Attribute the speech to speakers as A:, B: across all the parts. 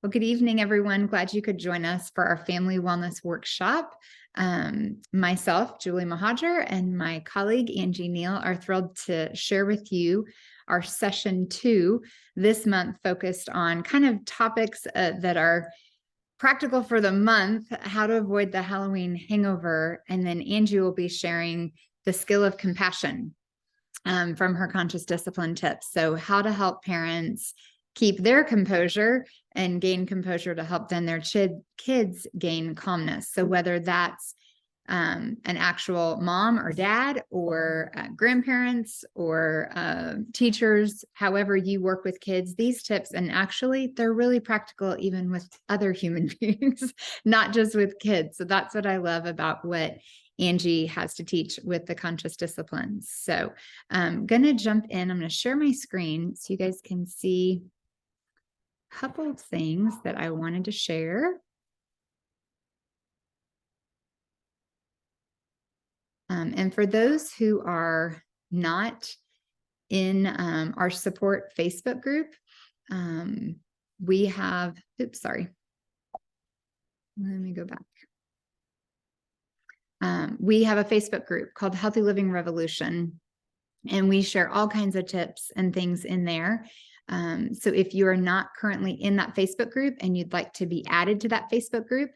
A: Well, good evening, everyone. Glad you could join us for our family wellness workshop. Myself, Julie Mohajir, and my colleague, Angie Neel, are thrilled to share with you our session 2 this month, focused on kind of topics that are practical for the month, how to avoid the Halloween hangover. And then Angie will be sharing the skill of compassion from her conscious discipline tips. So how to help parents keep their composure and gain composure to help then their kids gain calmness. So whether that's an actual mom or dad or grandparents or teachers, however you work with kids, these tips, and actually they're really practical even with other human beings, not just with kids. So that's what I love about what Angie has to teach with the conscious disciplines. So I'm going to jump in. I'm going to share my screen so you guys can see a couple of things that I wanted to share. And for those who are not in our support Facebook group, we have, oops, sorry. Let me go back. We have a Facebook group called Healthy Living Revolution, and we share all kinds of tips and things in there. So if you are not currently in that Facebook group and you'd like to be added to that Facebook group,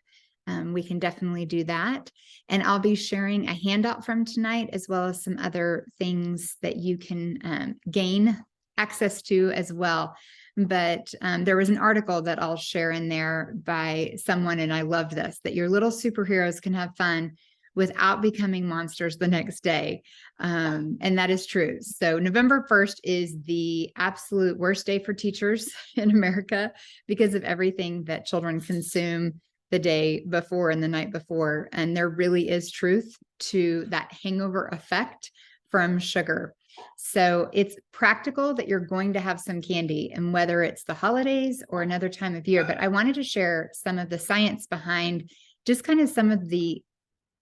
A: we can definitely do that. And I'll be sharing a handout from tonight, as well as some other things that you can gain access to as well. But there was an article that I'll share in there by someone, and I loved this, that your little superheroes can have fun without becoming monsters the next day. And that is true. So November 1st is the absolute worst day for teachers in America because of everything that children consume the day before and the night before. And there really is truth to that hangover effect from sugar. So it's practical that you're going to have some candy, and whether it's the holidays or another time of year. But I wanted to share some of the science behind just kind of some of the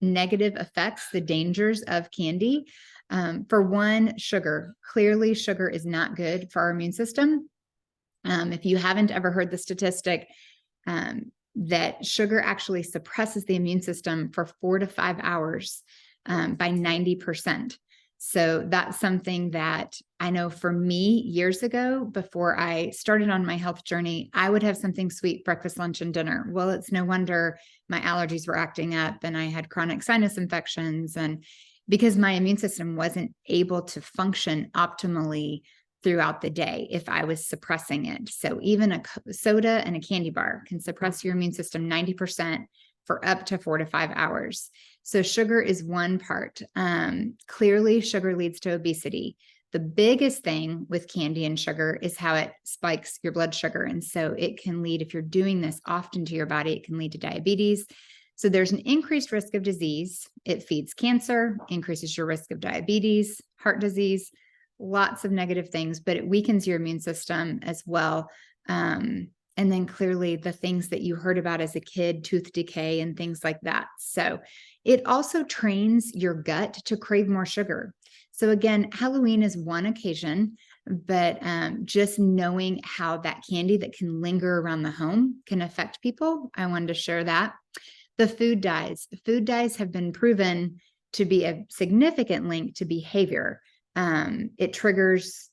A: negative effects, the dangers of candy. For one, sugar. Clearly, sugar is not good for our immune system. If you haven't ever heard the statistic, that sugar actually suppresses the immune system for 4 to 5 hours by 90%. So that's something that I know for me years ago, before I started on my health journey, I would have something sweet breakfast, lunch, and dinner. Well, it's no wonder my allergies were acting up and I had chronic sinus infections, and because my immune system wasn't able to function optimally throughout the day if I was suppressing it. So even a soda and a candy bar can suppress your immune system 90% for up to 4 to 5 hours. So sugar is one part. Clearly, sugar leads to obesity. The biggest thing with candy and sugar is how it spikes your blood sugar. And so it can lead, if you're doing this often to your body, it can lead to diabetes. So there's an increased risk of disease. It feeds cancer, increases your risk of diabetes, heart disease, lots of negative things, but it weakens your immune system as well. And then clearly the things that you heard about as a kid, tooth decay and things like that. So it also trains your gut to crave more sugar. So again, Halloween is one occasion, but just knowing how that candy that can linger around the home can affect people, I wanted to share that. The food dyes. Food dyes have been proven to be a significant link to behavior. It triggers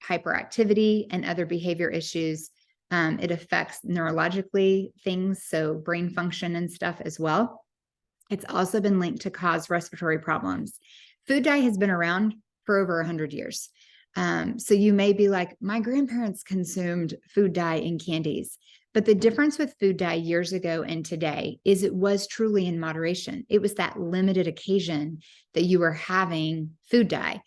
A: hyperactivity and other behavior issues. It affects neurologically things, so brain function and stuff as well. It's also been linked to cause respiratory problems. Food dye has been around for over 100 years. So you may be like, my grandparents consumed food dye in candies. But the difference with food dye years ago and today is it was truly in moderation. It was that limited occasion that you were having food dye.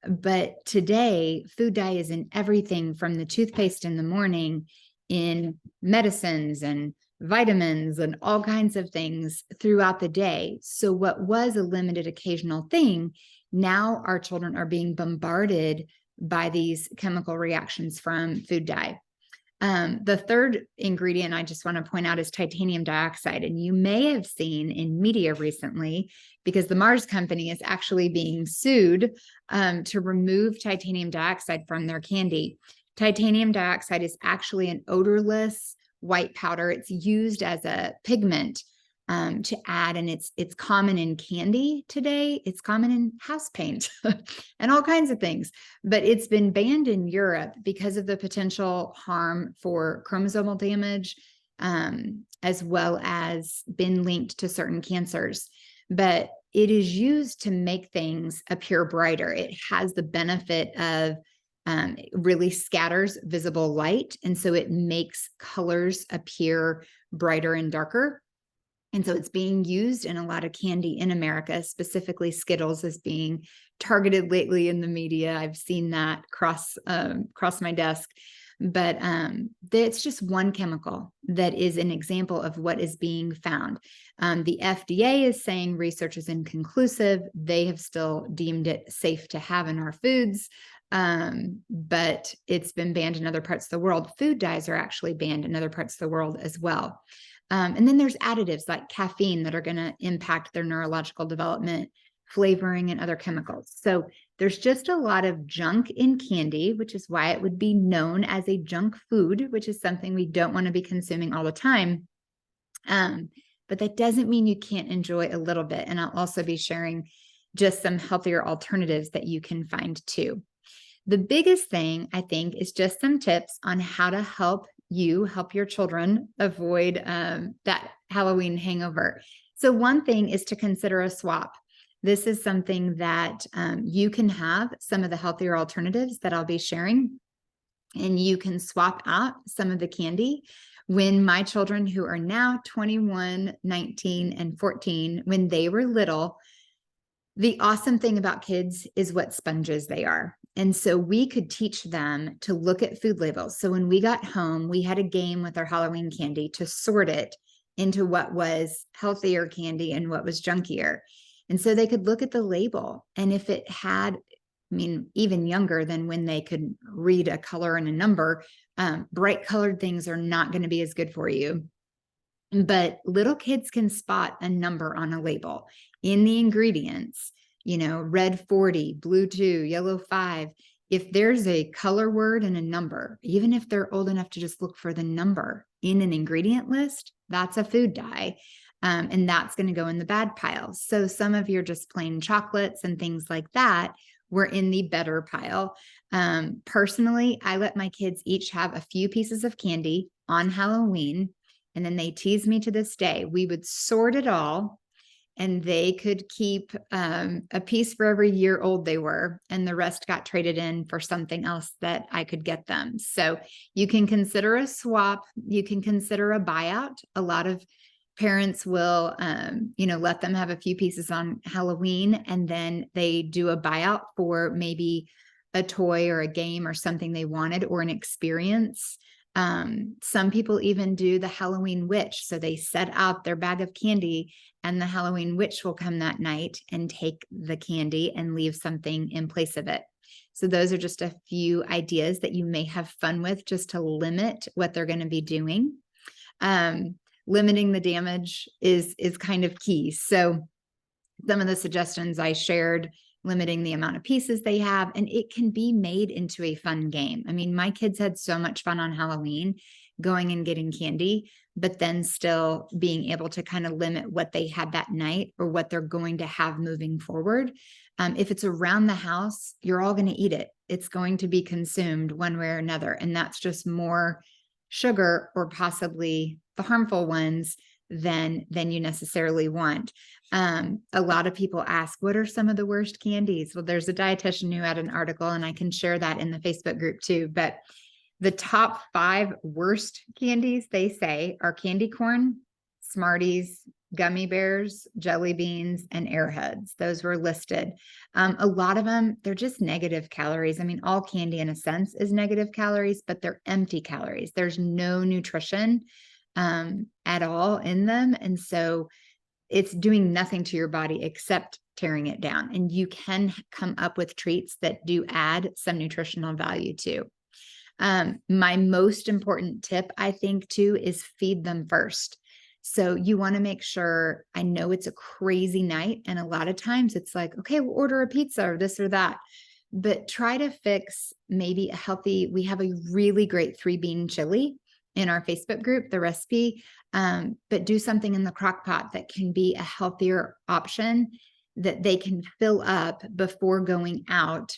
A: But today, food dye is in everything from the toothpaste in the morning, in medicines and vitamins and all kinds of things throughout the day. So what was a limited occasional thing, now our children are being bombarded by these chemical reactions from food dye. The third ingredient I just want to point out is titanium dioxide. And you may have seen in media recently, because the Mars company is actually being sued to remove titanium dioxide from their candy. Titanium dioxide is actually an odorless white powder. It's used as a pigment to add, and it's common in candy today. It's common in house paint and all kinds of things, but it's been banned in Europe because of the potential harm for chromosomal damage, as well as been linked to certain cancers. But it is used to make things appear brighter. It has the benefit of it really scatters visible light, and so it makes colors appear brighter and darker. And so it's being used in a lot of candy in America, specifically Skittles is being targeted lately in the media. I've seen that cross my desk. But it's just one chemical that is an example of what is being found. The FDA is saying research is inconclusive. They have still deemed it safe to have in our foods, but it's been banned in other parts of the world. Food dyes are actually banned in other parts of the world as well. And then there's additives like caffeine that are going to impact their neurological development, flavoring, and other chemicals. So there's just a lot of junk in candy, which is why it would be known as a junk food, which is something we don't want to be consuming all the time. But that doesn't mean you can't enjoy a little bit. And I'll also be sharing just some healthier alternatives that you can find too. The biggest thing, I think, is just some tips on how to help your children avoid that Halloween hangover. So one thing is to consider a swap. This is something that you can have some of the healthier alternatives that I'll be sharing, and you can swap out some of the candy. When my children, who are now 21, 19, and 14, when they were little, the awesome thing about kids is what sponges they are. And so we could teach them to look at food labels. So when we got home, we had a game with our Halloween candy to sort it into what was healthier candy and what was junkier. And so they could look at the label. And if it had, even younger than when they could read a color and a number, bright colored things are not going to be as good for you. But little kids can spot a number on a label in the ingredients, red 40, blue 2, yellow 5. If there's a color word and a number, even if they're old enough to just look for the number in an ingredient list, that's a food dye. And that's going to go in the bad pile. So some of your just plain chocolates and things like that were in the better pile. Personally, I let my kids each have a few pieces of candy on Halloween. And then they tease me to this day. We would sort it all, and they could keep a piece for every year old they were, and the rest got traded in for something else that I could get them. So you can consider a swap. You can consider a buyout. A lot of parents will, let them have a few pieces on Halloween, and then they do a buyout for maybe a toy or a game or something they wanted, or an experience. Some people even do the Halloween witch. So they set out their bag of candy, and the Halloween witch will come that night and take the candy and leave something in place of it. So those are just a few ideas that you may have fun with, just to limit what they're going to be doing. Limiting the damage is kind of key. So some of the suggestions I shared, limiting the amount of pieces they have, and it can be made into a fun game. My kids had so much fun on Halloween going and getting candy, but then still being able to kind of limit what they had that night or what they're going to have moving forward. If it's around the house, you're all going to eat it. It's going to be consumed one way or another. And that's just more sugar, or possibly the harmful ones, than you necessarily want. A lot of people ask, what are some of the worst candies? Well, there's a dietitian who had an article, and I can share that in the Facebook group too. But the top 5 worst candies, they say, are candy corn, Smarties, gummy bears, jelly beans, and Airheads. Those were listed. A lot of them, they're just negative calories. All candy in a sense is negative calories, but they're empty calories. There's no nutrition at all in them. And so it's doing nothing to your body except tearing it down. And you can come up with treats that do add some nutritional value too. My most important tip, I think, too, is feed them first. So you want to make sure, I know it's a crazy night, and a lot of times it's like, okay, we'll order a pizza or this or that, but try to fix maybe a healthy, we have a really great 3-bean chili in our Facebook group, the recipe, but do something in the crock pot that can be a healthier option that they can fill up before going out.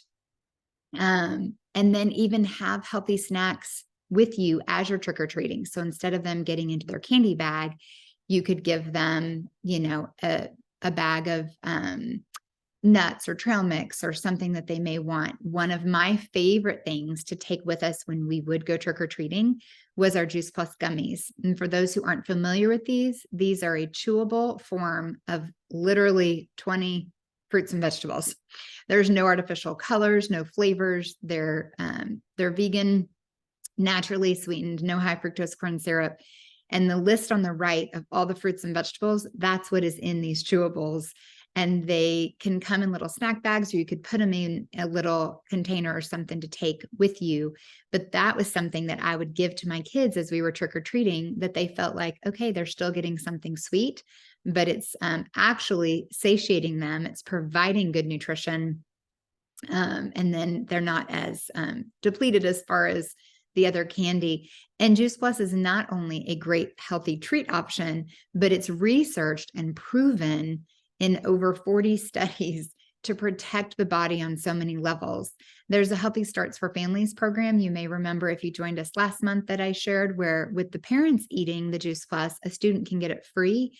A: And then even have healthy snacks with you as you're trick-or-treating. So instead of them getting into their candy bag, you could give them, a bag of nuts or trail mix or something that they may want. One of my favorite things to take with us when we would go trick-or-treating was our Juice Plus gummies. And for those who aren't familiar with these are a chewable form of literally 20 fruits and vegetables. There's no artificial colors, no flavors. They're vegan, naturally sweetened, no high fructose corn syrup. And the list on the right of all the fruits and vegetables, that's what is in these chewables. And they can come in little snack bags, or you could put them in a little container or something to take with you. But that was something that I would give to my kids as we were trick-or-treating, that they felt like, okay, they're still getting something sweet, but it's actually satiating them. It's providing good nutrition. And then they're not as depleted as far as the other candy. And Juice Plus is not only a great healthy treat option, but it's researched and proven in over 40 studies to protect the body on so many levels. There's a Healthy Starts for Families program. You may remember if you joined us last month that I shared, where with the parents eating the Juice Plus, a student can get it free.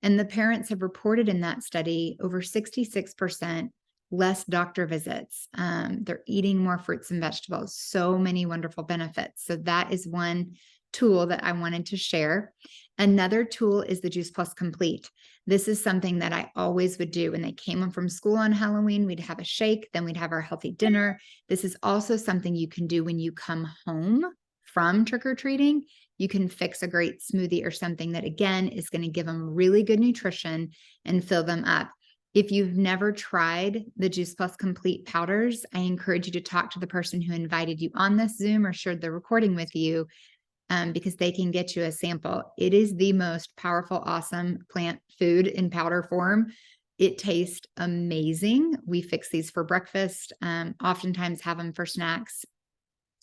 A: And the parents have reported in that study over 66% less doctor visits. They're eating more fruits and vegetables, so many wonderful benefits. So that is one tool that I wanted to share. Another tool is the Juice Plus Complete. This is something that I always would do when they came home from school on Halloween. We'd have a shake, then we'd have our healthy dinner. This is also something you can do when you come home from trick-or-treating. You can fix a great smoothie or something that, again, is going to give them really good nutrition and fill them up. If you've never tried the Juice Plus Complete powders, I encourage you to talk to the person who invited you on this Zoom or shared the recording with you, because they can get you a sample. It is the most powerful, awesome plant food in powder form. It tastes amazing. We fix these for breakfast, oftentimes have them for snacks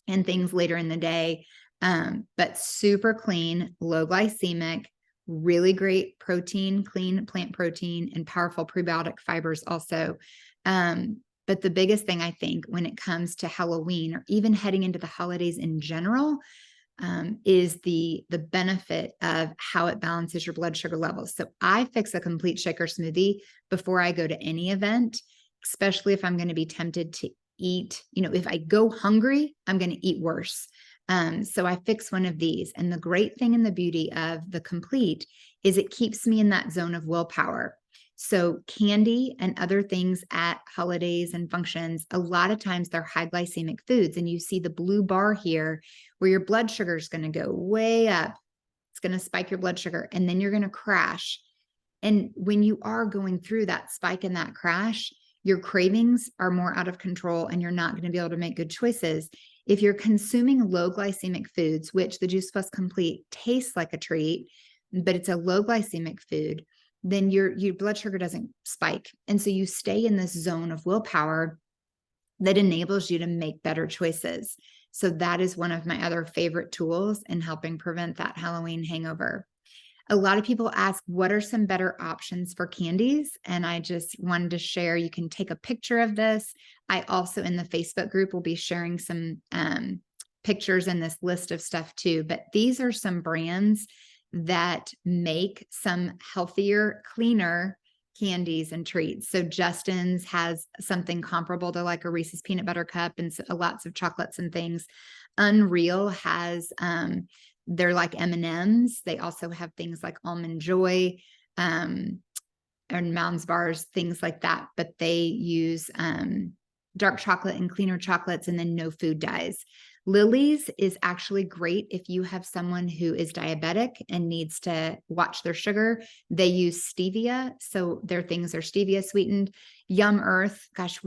A: and things later in the day, but super clean, low glycemic, really great protein, clean plant protein, and powerful prebiotic fibers also. But the biggest thing, I think, when it comes to Halloween or even heading into the holidays in general, is the benefit of how it balances your blood sugar levels. So I fix a complete shaker smoothie before I go to any event, especially if I'm going to be tempted to eat. If I go hungry, I'm going to eat worse. So I fix one of these. And the great thing and the beauty of the Complete is it keeps me in that zone of willpower. So candy and other things at holidays and functions, a lot of times they're high glycemic foods. And you see the blue bar here where your blood sugar is going to go way up. It's going to spike your blood sugar, and then you're going to crash. And when you are going through that spike and that crash, your cravings are more out of control and you're not going to be able to make good choices. If you're consuming low glycemic foods, which the Juice Plus Complete tastes like a treat, but it's a low glycemic food, then your blood sugar doesn't spike. And so you stay in this zone of willpower that enables you to make better choices. So that is one of my other favorite tools in helping prevent that Halloween hangover. A lot of people ask, what are some better options for candies? And I just wanted to share, you can take a picture of this. I also, in the Facebook group, will be sharing some pictures in this list of stuff too. But these are some brands that make some healthier, cleaner candies and treats. So Justin's has something comparable to like a Reese's peanut butter cup and lots of chocolates and things. Unreal has, they're like M&Ms. They also have things like Almond Joy, and Mounds bars, things like that. But they use dark chocolate and cleaner chocolates, and then no food dyes. Lily's is actually great if you have someone who is diabetic and needs to watch their sugar. They use stevia, so their things are stevia sweetened. Yum Earth, gosh,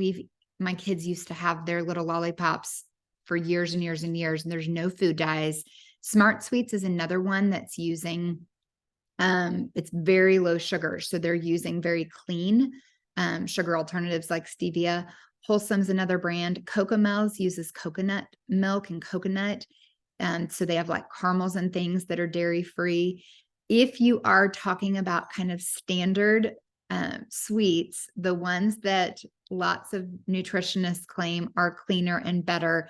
A: my kids used to have their little lollipops for years and years and years, and there's no food dyes. Smart Sweets is another one that's using, it's very low sugar, so they're using very clean sugar alternatives like stevia. Wholesome's another brand. Cocomel's uses coconut milk and coconut. So they have like caramels and things that are dairy free. If you are talking about kind of standard sweets, the ones that lots of nutritionists claim are cleaner and better,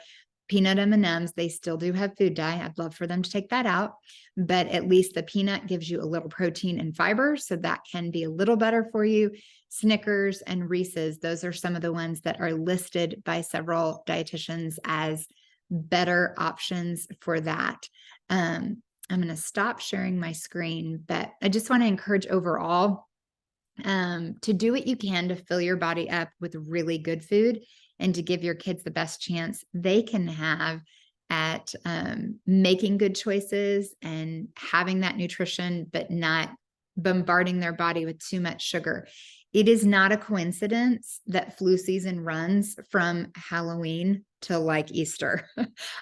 A: peanut M&Ms, they still do have food dye. I'd love for them to take that out, but at least the peanut gives you a little protein and fiber, so that can be a little better for you. Snickers and Reese's, those are some of the ones that are listed by several dietitians as better options for that. I'm going to stop sharing my screen, but I just want to encourage overall to do what you can to fill your body up with really good food and to give your kids the best chance they can have at making good choices and having that nutrition, but not bombarding their body with too much sugar. It is not a coincidence that flu season runs from Halloween to like Easter.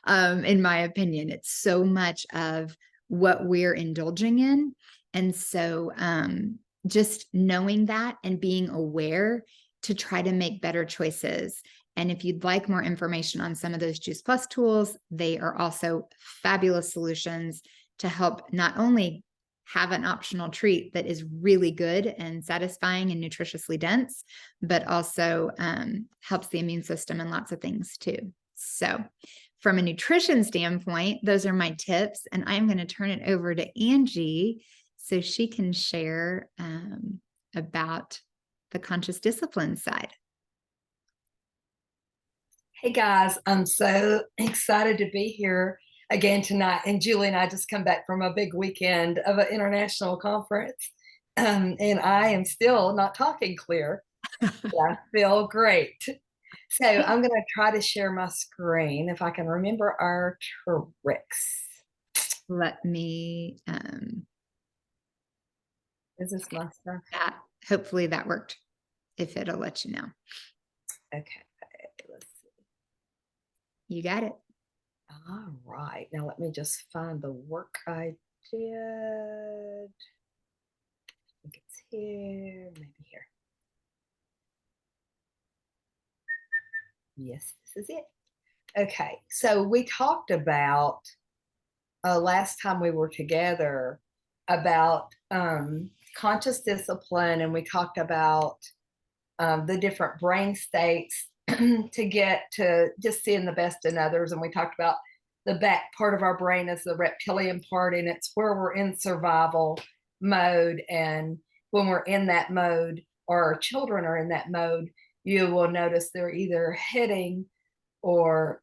A: In my opinion, it's so much of what we're indulging in. And so just knowing that and being aware to try to make better choices. And if you'd like more information on some of those Juice Plus tools, they are also fabulous solutions to help not only have an optional treat that is really good and satisfying and nutritiously dense, but also helps the immune system and lots of things too. So from a nutrition standpoint, those are my tips. And I'm going to turn it over to Angie so she can share about the conscious discipline side.
B: Hey guys, I'm so excited to be here again tonight. And Julie and I just come back from a big weekend of an international conference. And I am still not talking clear, but I feel great. So I'm going to try to share my screen if I can remember our tricks.
A: Let me.
B: Is this my stuff?
A: Hopefully that worked. If it'll let you know.
B: Okay, let's see.
A: You got it.
B: All right. Now let me just find the work I did. I think it's here, maybe here. Yes, this is it. Okay, so we talked about last time we were together about conscious discipline, and we talked about the different brain states to get to just seeing the best in others. And we talked about the back part of our brain is the reptilian part, and it's where we're in survival mode. And when we're in that mode, or our children are in that mode, you will notice they're either hitting or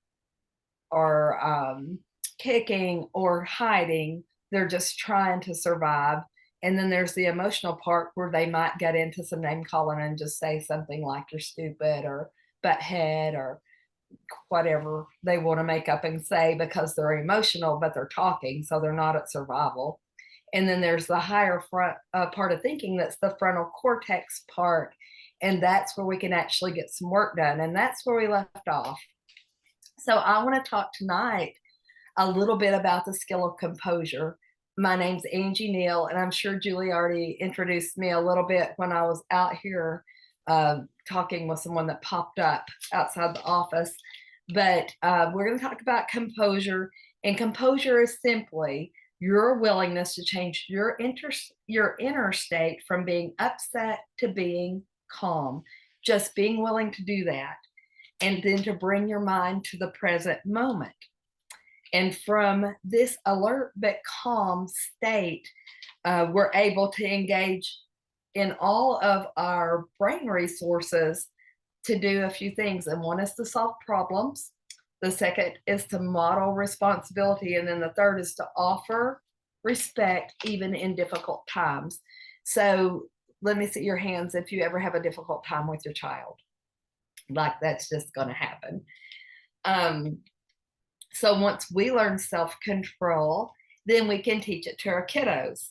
B: kicking or hiding. They're just trying to survive. And then there's the emotional part where they might get into some name calling and just say something like you're stupid or butt head or whatever they want to make up and say because they're emotional, but they're talking, so they're not at survival. And then there's the higher front part of thinking, that's the frontal cortex part. And that's where we can actually get some work done. And that's where we left off. So I want to talk tonight a little bit about the skill of composure. My name's Angie Neel, and I'm sure Julie already introduced me a little bit when I was out here talking with someone that popped up outside the office. But we're going to talk about composure, and composure is simply your willingness to change your inner state from being upset to being calm. Just being willing to do that, and then to bring your mind to the present moment. And from this alert but calm state, we're able to engage in all of our brain resources to do a few things. And one is to solve problems. The second is to model responsibility. And then the third is to offer respect even in difficult times. So let me see your hands if you ever have a difficult time with your child. Like that's just going to happen. So once we learn self-control, then we can teach it to our kiddos.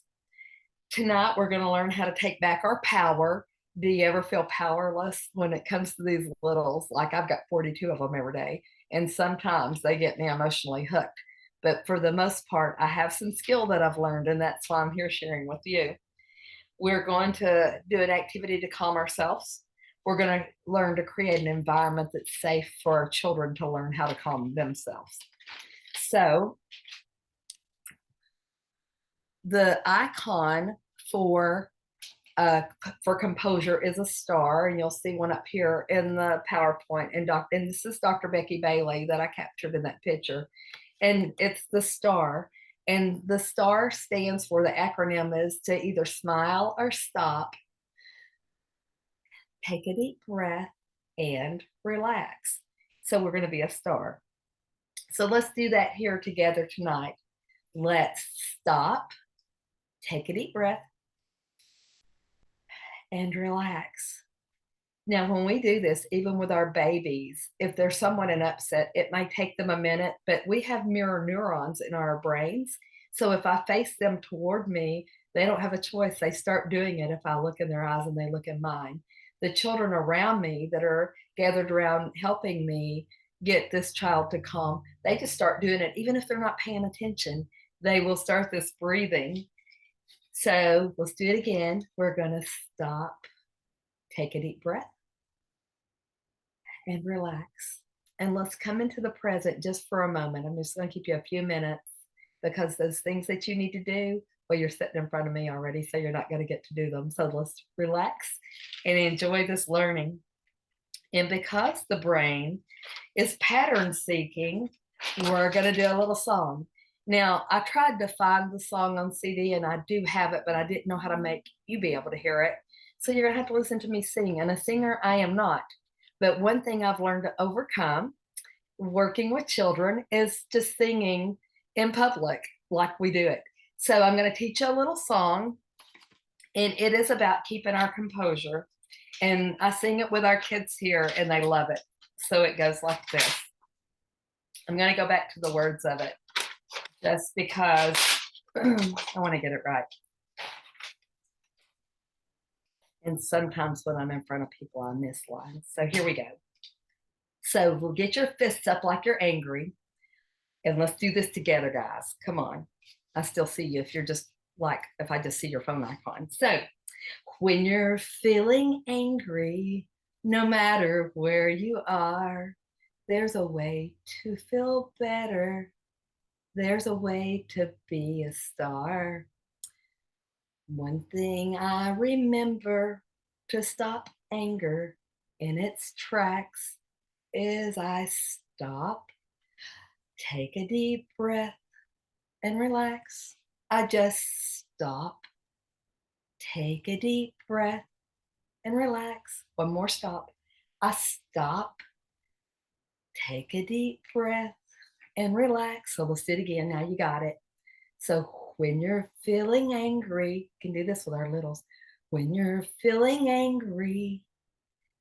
B: Tonight, we're going to learn how to take back our power. Do you ever feel powerless when it comes to these littles? Like I've got 42 of them every day, and sometimes they get me emotionally hooked. But for the most part, I have some skill that I've learned, and that's why I'm here sharing with you. We're going to do an activity to calm ourselves. We're going to learn to create an environment that's safe for our children to learn how to calm themselves. So the icon for composure is a star, and you'll see one up here in the PowerPoint. And this is Dr. Becky Bailey that I captured in that picture, and it's the star. And the star stands for, the acronym is to either smile or stop, take a deep breath, and relax. So we're going to be a star. So let's do that here together tonight. Let's stop, take a deep breath, and relax. Now, when we do this, even with our babies, if there's someone in upset, it might take them a minute, but we have mirror neurons in our brains. So if I face them toward me, they don't have a choice. They start doing it if I look in their eyes and they look in mine. The children around me that are gathered around helping me get this child to calm, they just start doing it. Even if they're not paying attention, they will start this breathing. So let's do it again. We're going to stop, take a deep breath, and relax. And let's come into the present just for a moment. I'm just going to keep you a few minutes, because those things that you need to do, well, you're sitting in front of me already, so you're not going to get to do them. So let's relax and enjoy this learning. And because the brain is pattern seeking, we're going to do a little song. Now, I tried to find the song on CD, and I do have it, but I didn't know how to make you be able to hear it. So you're going to have to listen to me sing. And a singer I am not. But one thing I've learned to overcome working with children is just singing in public like we do it. So I'm going to teach you a little song, and it is about keeping our composure. And I sing it with our kids here, and they love it. So it goes like this. I'm going to go back to the words of it just because I want to get it right. And sometimes when I'm in front of people, I miss lines. So here we go. So we'll get your fists up like you're angry. And let's do this together, guys. Come on. I still see you if you're just like, if I just see your phone icon. So when you're feeling angry, no matter where you are, there's a way to feel better. There's a way to be a star. One thing I remember to stop anger in its tracks is I stop, take a deep breath, and relax. I just stop, take a deep breath, and relax. One more stop. I stop, take a deep breath, and relax. So let's do it again. Now you got it. So when you're feeling angry, you can do this with our littles. When you're feeling angry,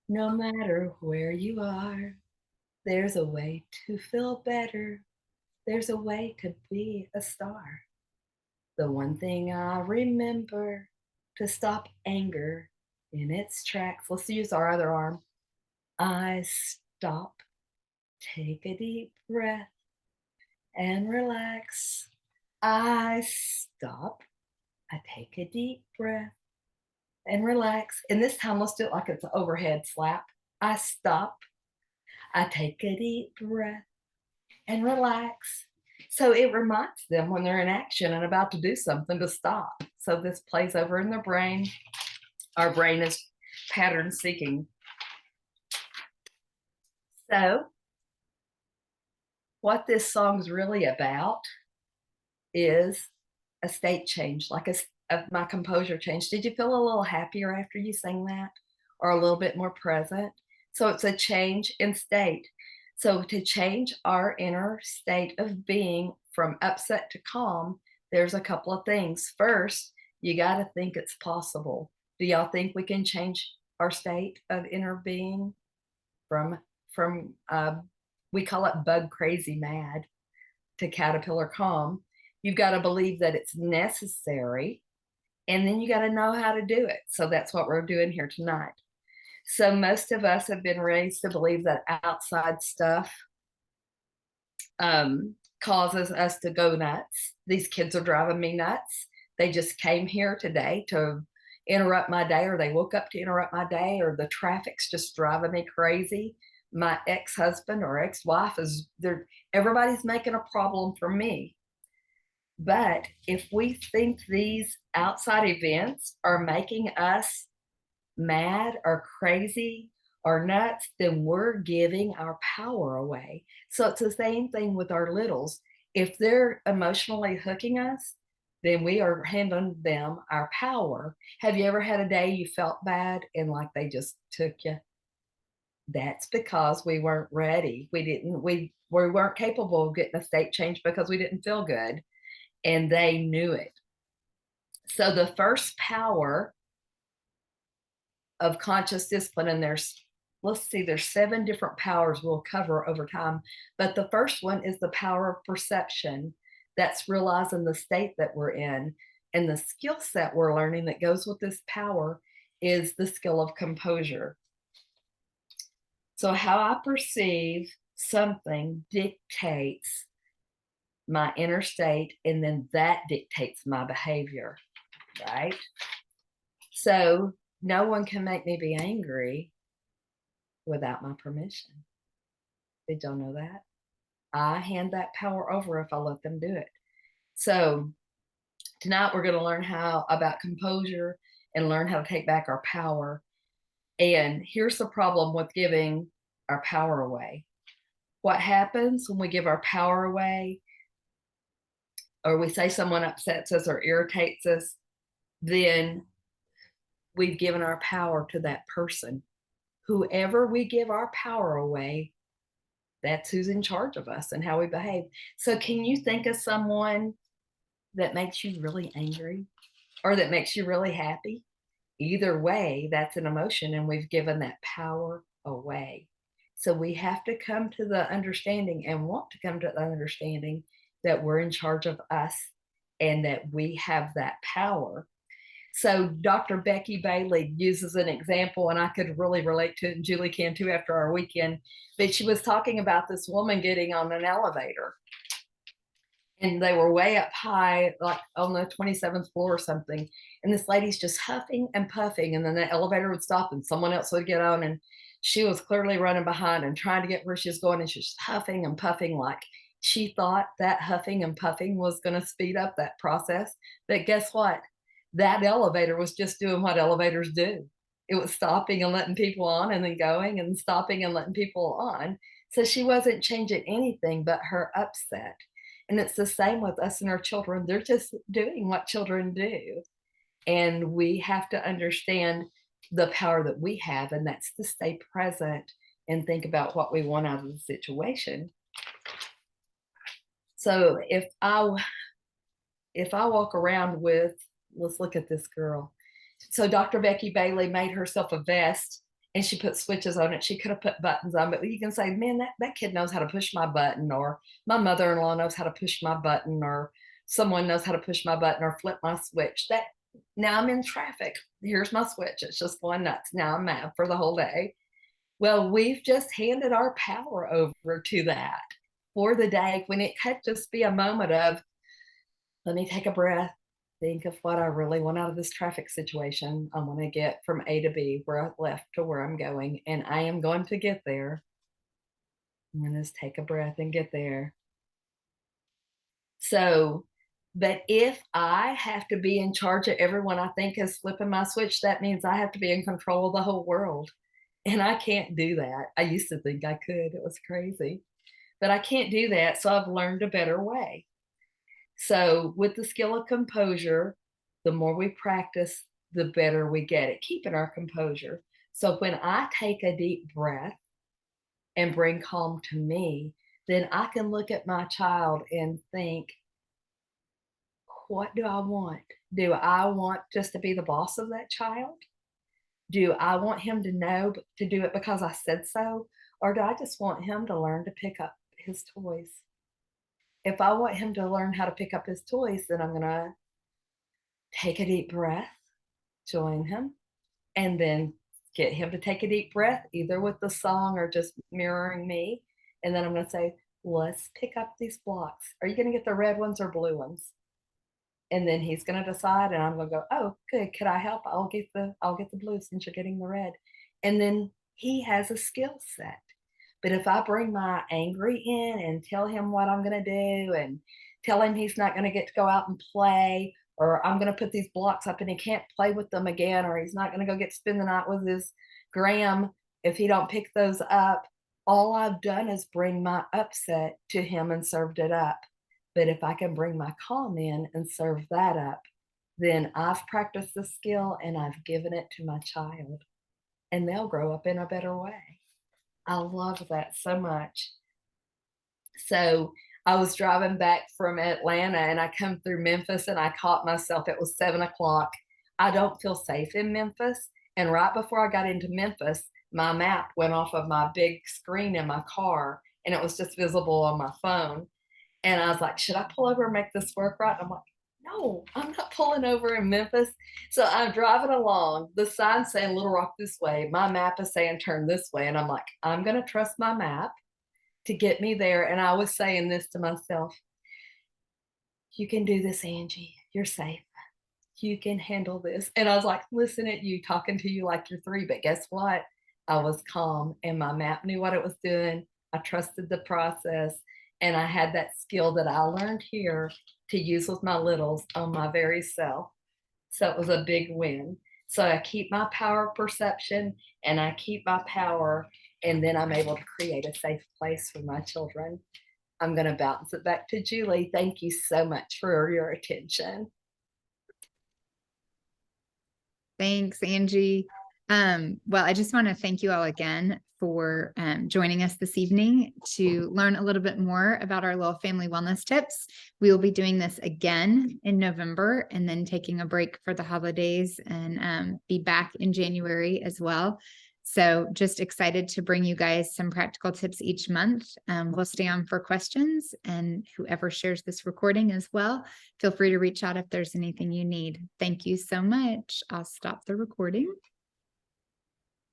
B: no matter where you are, there's a way to feel better. There's a way to be a star. The one thing I remember to stop anger in its tracks. Let's use our other arm. I stop, take a deep breath, and relax. I stop, I take a deep breath, and relax. And this time, let's do it like it's an overhead slap. I stop, I take a deep breath, and relax. So it reminds them when they're in action and about to do something to stop. So this plays over in their brain. Our brain is pattern seeking. So what this song's really about is a state change, like my composure change. Did you feel a little happier after you sang that, or a little bit more present? So it's a change in state. So to change our inner state of being from upset to calm, there's a couple of things. First, you got to think it's possible. Do y'all think we can change our state of inner being from we call it bug crazy mad to caterpillar calm? You've got to believe that it's necessary, and then you got to know how to do it. So that's what we're doing here tonight. So most of us have been raised to believe that outside stuff causes us to go nuts. These kids are driving me nuts. They just came here today to interrupt my day, or they woke up to interrupt my day, or the traffic's just driving me crazy. my ex-husband or ex-wife is there. Everybody's making a problem for me. But if we think these outside events are making us mad or crazy or nuts, then we're giving our power away. So it's the same thing with our littles. If they're emotionally hooking us, then we are handing them our power. Have you ever had a day you felt bad and like they just took you? That's because we weren't ready. We weren't capable of getting a state change because we didn't feel good, and they knew it. So the first power of conscious discipline, and there's 7 different powers we'll cover over time, but the first one is the power of perception. That's realizing the state that we're in, and the skill set we're learning that goes with this power is the skill of composure. So how I perceive something dictates my inner state, and then that dictates my behavior, right? So no one can make me be angry without my permission. Did y'all know that? I hand that power over if I let them do it. So tonight we're going to learn how about composure and learn how to take back our power. And here's the problem with giving our power away. What happens when we give our power away, or we say someone upsets us or irritates us, then we've given our power to that person. Whoever we give our power away, that's who's in charge of us and how we behave. So can you think of someone that makes you really angry or that makes you really happy? Either way, that's an emotion, and we've given that power away. So we have to come to the understanding and want to come to the understanding that we're in charge of us and that we have that power. So Dr. Becky Bailey uses an example, and I could really relate to it, and Julie can too after our weekend. But she was talking about this woman getting on an elevator, and they were way up high, like on the 27th floor or something. And this lady's just huffing and puffing, and then the elevator would stop and someone else would get on, and she was clearly running behind and trying to get where she was going, and she's just huffing and puffing like she thought that huffing and puffing was going to speed up that process. But guess what? That elevator was just doing what elevators do. It was stopping and letting people on and then going and stopping and letting people on. So she wasn't changing anything but her upset. And it's the same with us and our children. They're just doing what children do. And we have to understand the power that we have, and that's to stay present and think about what we want out of the situation. So if I walk around with, let's look at this girl. So Dr. Becky Bailey made herself a vest and she put switches on it. She could have put buttons on, but you can say, man, that kid knows how to push my button, or my mother-in-law knows how to push my button, or someone knows how to push my button or flip my switch. That now I'm in traffic. Here's my switch. It's just going nuts. Now I'm mad for the whole day. Well, we've just handed our power over to that for the day, when it could just be a moment of, let me take a breath, think of what I really want out of this traffic situation. I want to get from A to B, where I left to where I'm going, and I am going to get there. I'm going to just take a breath and get there. So, but if I have to be in charge of everyone I think is flipping my switch, that means I have to be in control of the whole world. And I can't do that. I used to think I could. It was crazy. But I can't do that. So I've learned a better way. So with the skill of composure, the more we practice, the better we get at keeping our composure. So when I take a deep breath and bring calm to me, then I can look at my child and think, what do I want? Do I want just to be the boss of that child? Do I want him to know to do it because I said so? Or do I just want him to learn to pick up his toys? If I want him to learn how to pick up his toys, then I'm going to take a deep breath, join him, and then get him to take a deep breath, either with the song or just mirroring me. And then I'm going to say, let's pick up these blocks. Are you going to get the red ones or blue ones? And then he's going to decide, and I'm going to go, oh, good. Could I help? I'll get the blue since you're getting the red. And then he has a skill set. But if I bring my angry in and tell him what I'm going to do and tell him he's not going to get to go out and play, or I'm going to put these blocks up and he can't play with them again, or he's not going to go get to spend the night with his gram if he don't pick those up, all I've done is bring my upset to him and served it up. But if I can bring my calm in and serve that up, then I've practiced the skill and I've given it to my child, and they'll grow up in a better way. I love that so much. So I was driving back from Atlanta and I come through Memphis and I caught myself. It was 7 o'clock. I don't feel safe in Memphis. And right before I got into Memphis, my map went off of my big screen in my car and it was just visible on my phone. And I was like, should I pull over and make this work right? I'm like, no, I'm not pulling over in Memphis. So I'm driving along. The sign's saying Little Rock this way. My map is saying turn this way. And I'm like, I'm going to trust my map to get me there. And I was saying this to myself, you can do this, Angie. You're safe. You can handle this. And I was like, listen at you talking to you like you're 3. But guess what? I was calm and my map knew what it was doing. I trusted the process. And I had that skill that I learned here to use with my littles on my very self. So it was a big win. So I keep my power perception and I keep my power, and then I'm able to create a safe place for my children. I'm going to bounce it back to Julie. Thank you so much for your attention.
A: Thanks, Angie. Well, I just want to thank you all again for joining us this evening to learn a little bit more about our little family wellness tips. We will be doing this again in November and then taking a break for the holidays and be back in January as well. So just excited to bring you guys some practical tips each month. We'll stay on for questions, and whoever shares this recording as well, feel free to reach out if there's anything you need. Thank you so much. I'll stop the recording.